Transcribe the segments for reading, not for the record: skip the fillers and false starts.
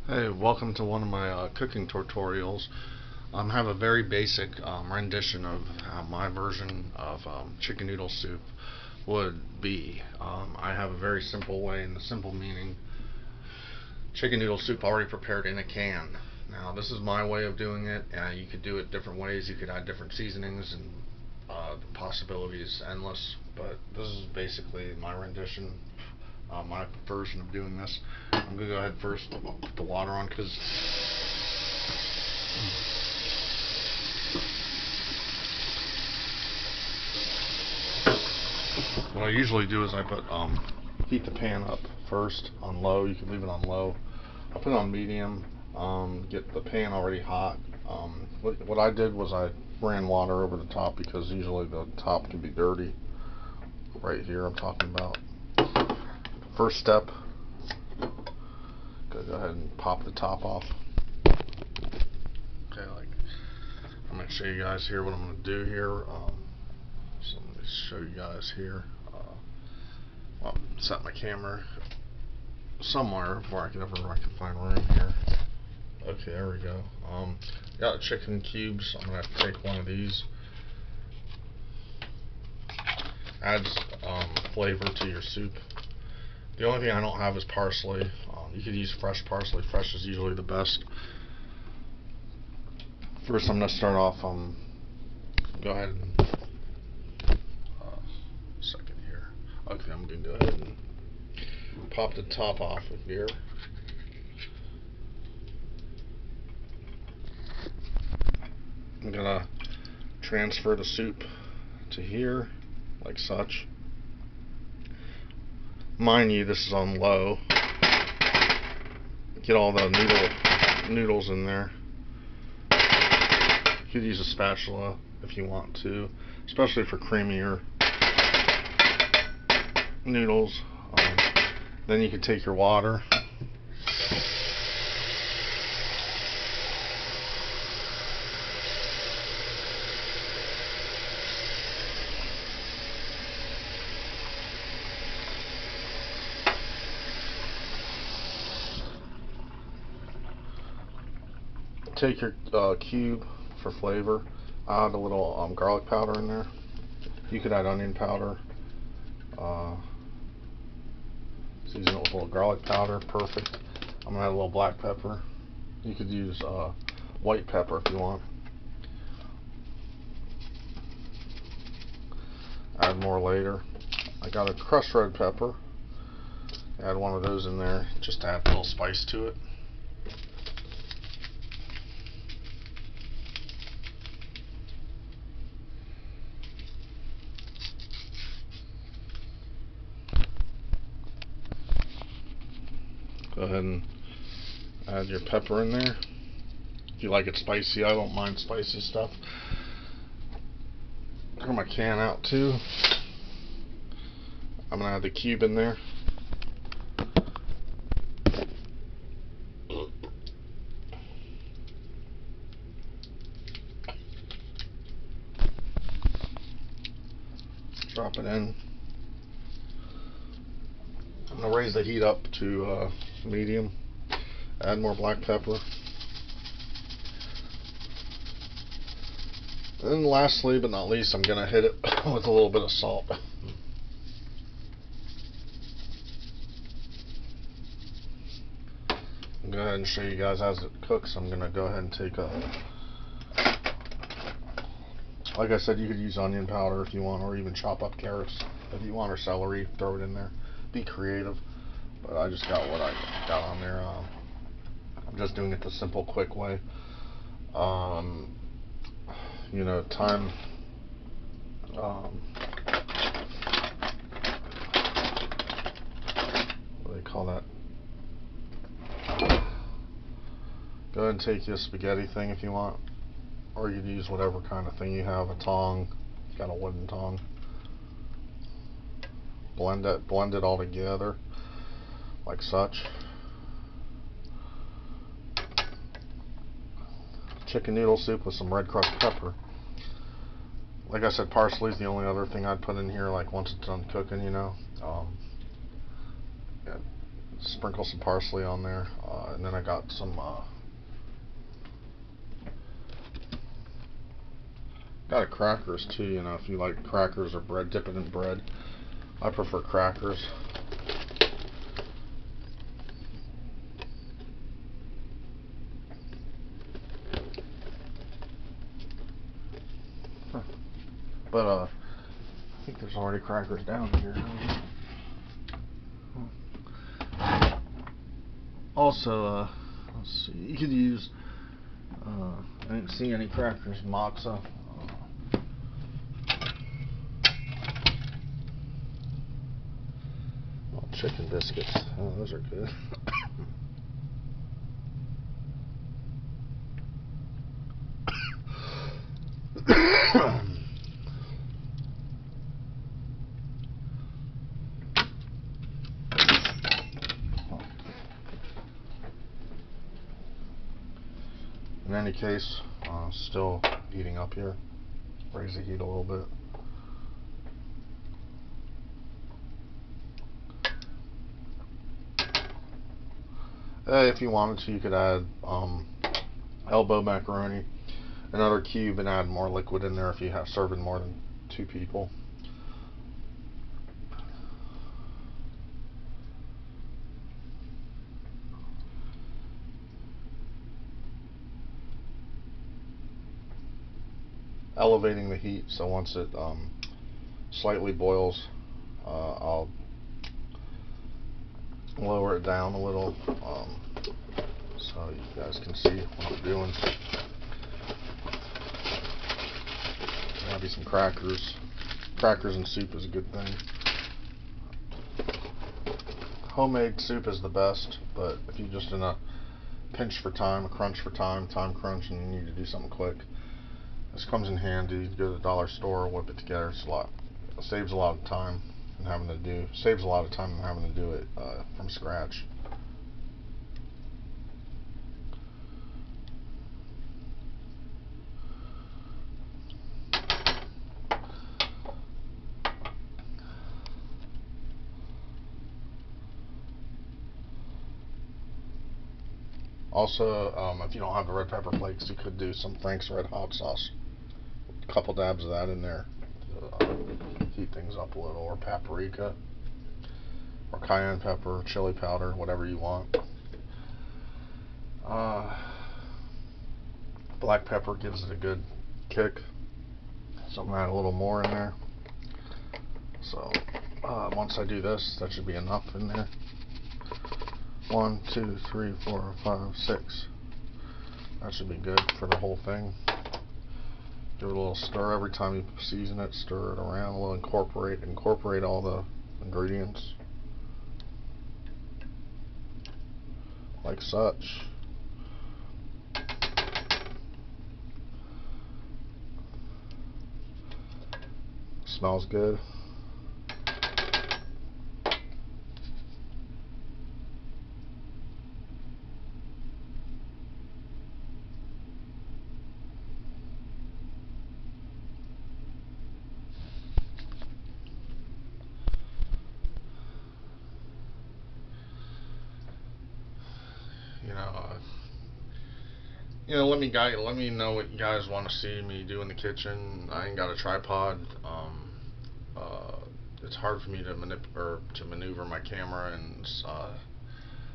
Hey, welcome to one of my cooking tutorials. I have a very basic rendition of how my version of chicken noodle soup would be. I have a very simple way, and the simple meaning chicken noodle soup already prepared in a can. Now, this is my way of doing it. You could do it different ways. You could add different seasonings, and the possibilities endless. But this is basically my rendition, my version of doing this. I'm gonna go ahead first, put the water on because what I usually do is I put heat the pan up first on low. You can leave it on low. I put it on medium. Get the pan already hot. What I did was I ran water over the top because usually the top can be dirty. Right here I'm talking about. First step, go ahead and pop the top off. Okay, I'm going to show you guys here what I'm going to do here. So let me show you guys here. I'll set my camera somewhere where I can find room here. Okay, there we go. Got chicken cubes. I'm going to have to take one of these. Adds flavor to your soup. The only thing I don't have is parsley. You could use fresh parsley. Fresh is usually the best. First, I'm going to start off. Go ahead and second here. Okay, I'm going to go ahead and pop the top off of here. I'm going to transfer the soup to here, like such. Mind you, this is on low. Get all the noodles in there. You could use a spatula if you want to, especially for creamier noodles. Then you can take your water. Take your cube for flavor. I add a little garlic powder in there. You could add onion powder. Season it with a little garlic powder. Perfect. I'm gonna add a little black pepper. You could use white pepper if you want. Add more later. I got a crushed red pepper. Add one of those in there just to add a little spice to it. Go ahead and add your pepper in there. If you like it spicy, I don't mind spicy stuff. Throw my can out too. I'm gonna add the cube in there. Drop it in. I'm gonna raise the heat up to medium. Add more black pepper. And then lastly but not least, I'm gonna hit it with a little bit of salt. I'll go ahead and show you guys as it cooks. I'm gonna go ahead and take like I said, you could use onion powder if you want, or even chop up carrots if you want, or celery, throw it in there. Be creative. But I just got what I got on there. I'm just doing it the simple, quick way. You know, time. What do they call that? Go ahead and take your spaghetti thing if you want, or you can use whatever kind of thing you have. A tong. Got a wooden tong. Blend it all together. Like such. Chicken noodle soup with some red crushed pepper. Like I said, parsley is the only other thing I'd put in here, like once it's done cooking, you know. Yeah, sprinkle some parsley on there. And then I got some got a crackers too. You know, if you like crackers or bread, dip it in bread. I prefer crackers. But I think there's already crackers down here. Also, let's see. You could use. I didn't see any crackers. Matzo. Chicken biscuits. Oh, those are good. In any case, still heating up here. Raise the heat a little bit. If you wanted to, you could add elbow macaroni, another cube, and add more liquid in there if you have serving more than 2 people. Elevating the heat, so once it slightly boils, I'll lower it down a little so you guys can see what I'm doing. Maybe some crackers. Crackers and soup is a good thing. Homemade soup is the best, but if you're just in a pinch for time, a crunch for time crunch, and you need to do something quick, this comes in handy. You go to the dollar store, whip it together. It saves a lot of time and having to do it from scratch. Also, if you don't have the red pepper flakes, you could do some Frank's Red Hot Sauce. A couple dabs of that in there to heat things up a little, or paprika, or cayenne pepper, chili powder, whatever you want. Black pepper gives it a good kick, so I'm going to add a little more in there. So once I do this, that should be enough in there. 1, 2, 3, 4, 5, 6. That should be good for the whole thing. Give it a little stir every time you season it. Stir it around a little. Incorporate all the ingredients like such. Smells good. Let me know what you guys want to see me do in the kitchen. I ain't got a tripod. It's hard for me to maneuver my camera and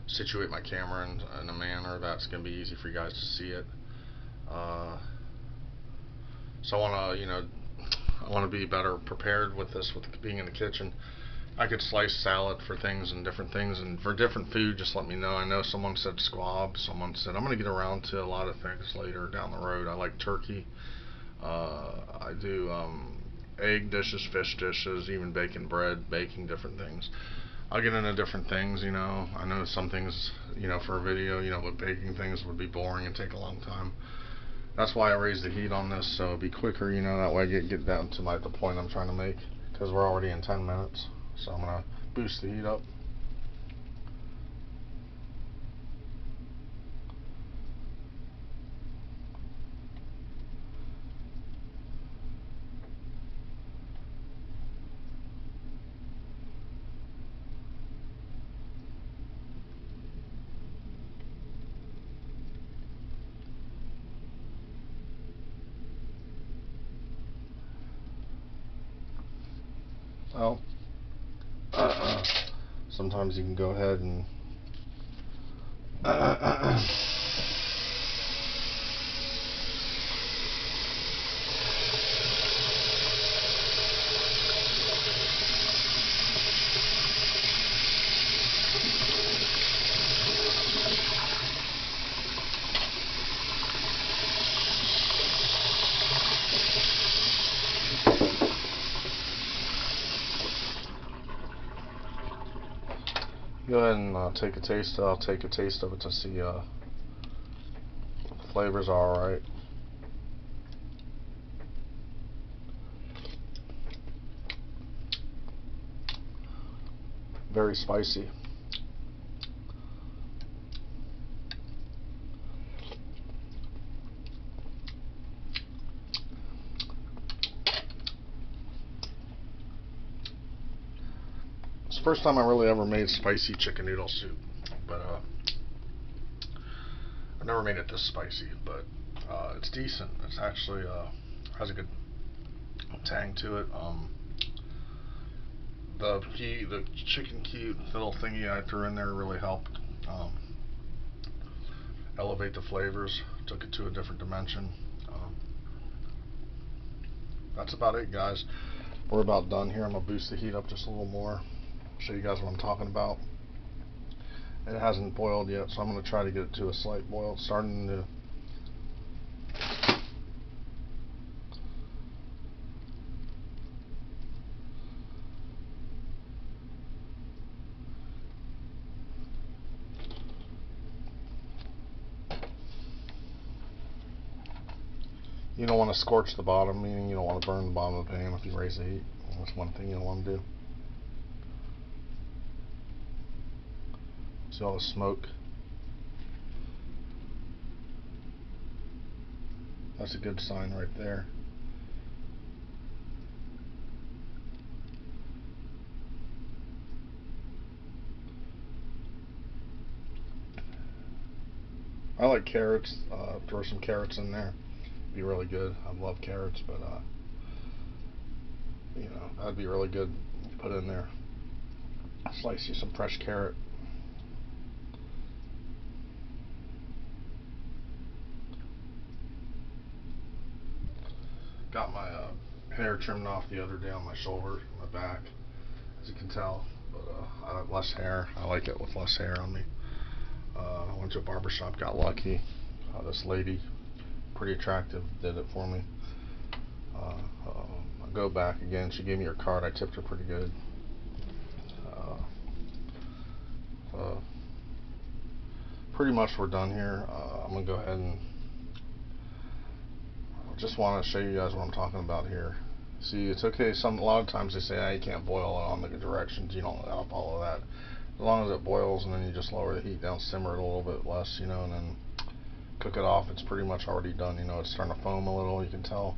situate my camera in a manner that's going to be easy for you guys to see it. So I want to be better prepared with this, with being in the kitchen. I could slice salad for things and different things, and for different food, just let me know. I know someone said squab, someone said I'm going to get around to a lot of things later down the road. I like turkey. I do egg dishes, fish dishes, even baking bread, baking different things. I'll get into different things, I know some things, for a video, but baking things would be boring and take a long time. That's why I raised the heat on this, so it'll be quicker, that way I get down to the point I'm trying to make, because we're already in 10 minutes. So I'm going to boost the heat up. Well, sometimes you can go ahead and go ahead and take a taste. I'll take a taste of it to see the flavors are alright. Very spicy. It's the first time I really ever made spicy chicken noodle soup, but I've never made it this spicy, but it's decent. It's actually has a good tang to it. The chicken cube little thingy I threw in there really helped elevate the flavors, took it to a different dimension. That's about it, guys. We're about done here. I'm gonna boost the heat up just a little more, show you guys what I'm talking about. It hasn't boiled yet, so I'm gonna try to get it to a slight boil. It's starting to you don't want to scorch the bottom, meaning you don't want to burn the bottom of the pan if you raise the heat. That's one thing you don't want to do. See all the smoke? That's a good sign right there. I like carrots. Throw some carrots in there. Be really good. I love carrots, but you know, that'd be really good to put in there. Slice you some fresh carrot. Got my hair trimmed off the other day on my shoulder, my back, as you can tell. But I have less hair. I like it with less hair on me. I went to a barber shop, got lucky. This lady, pretty attractive, did it for me. I'll go back again. She gave me her card. I tipped her pretty good. Pretty much we're done here. I'm gonna go ahead and just want to show you guys what I'm talking about here. See, it's okay. A lot of times they say, you can't boil it on the directions. You don't gotta follow that. As long as it boils, and then you just lower the heat down, simmer it a little bit less, you know, and then cook it off. It's pretty much already done. You know, it's starting to foam a little. You can tell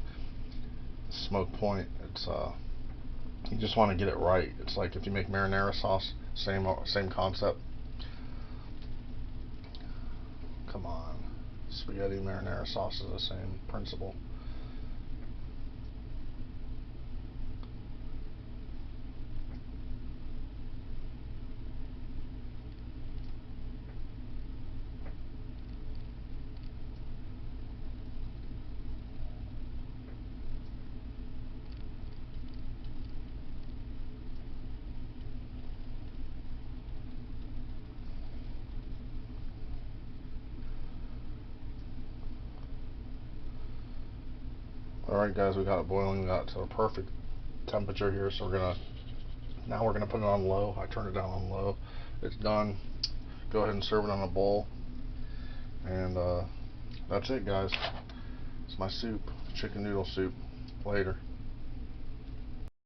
smoke point. It's you just want to get it right. It's like if you make marinara sauce, same concept. Come on, spaghetti marinara sauce is the same principle. Alright guys, we got it boiling. We got it to a perfect temperature here, so now we're gonna put it on low. I turned it down on low. It's done. Go ahead and serve it on a bowl. And that's it, guys. It's my soup, chicken noodle soup. Later.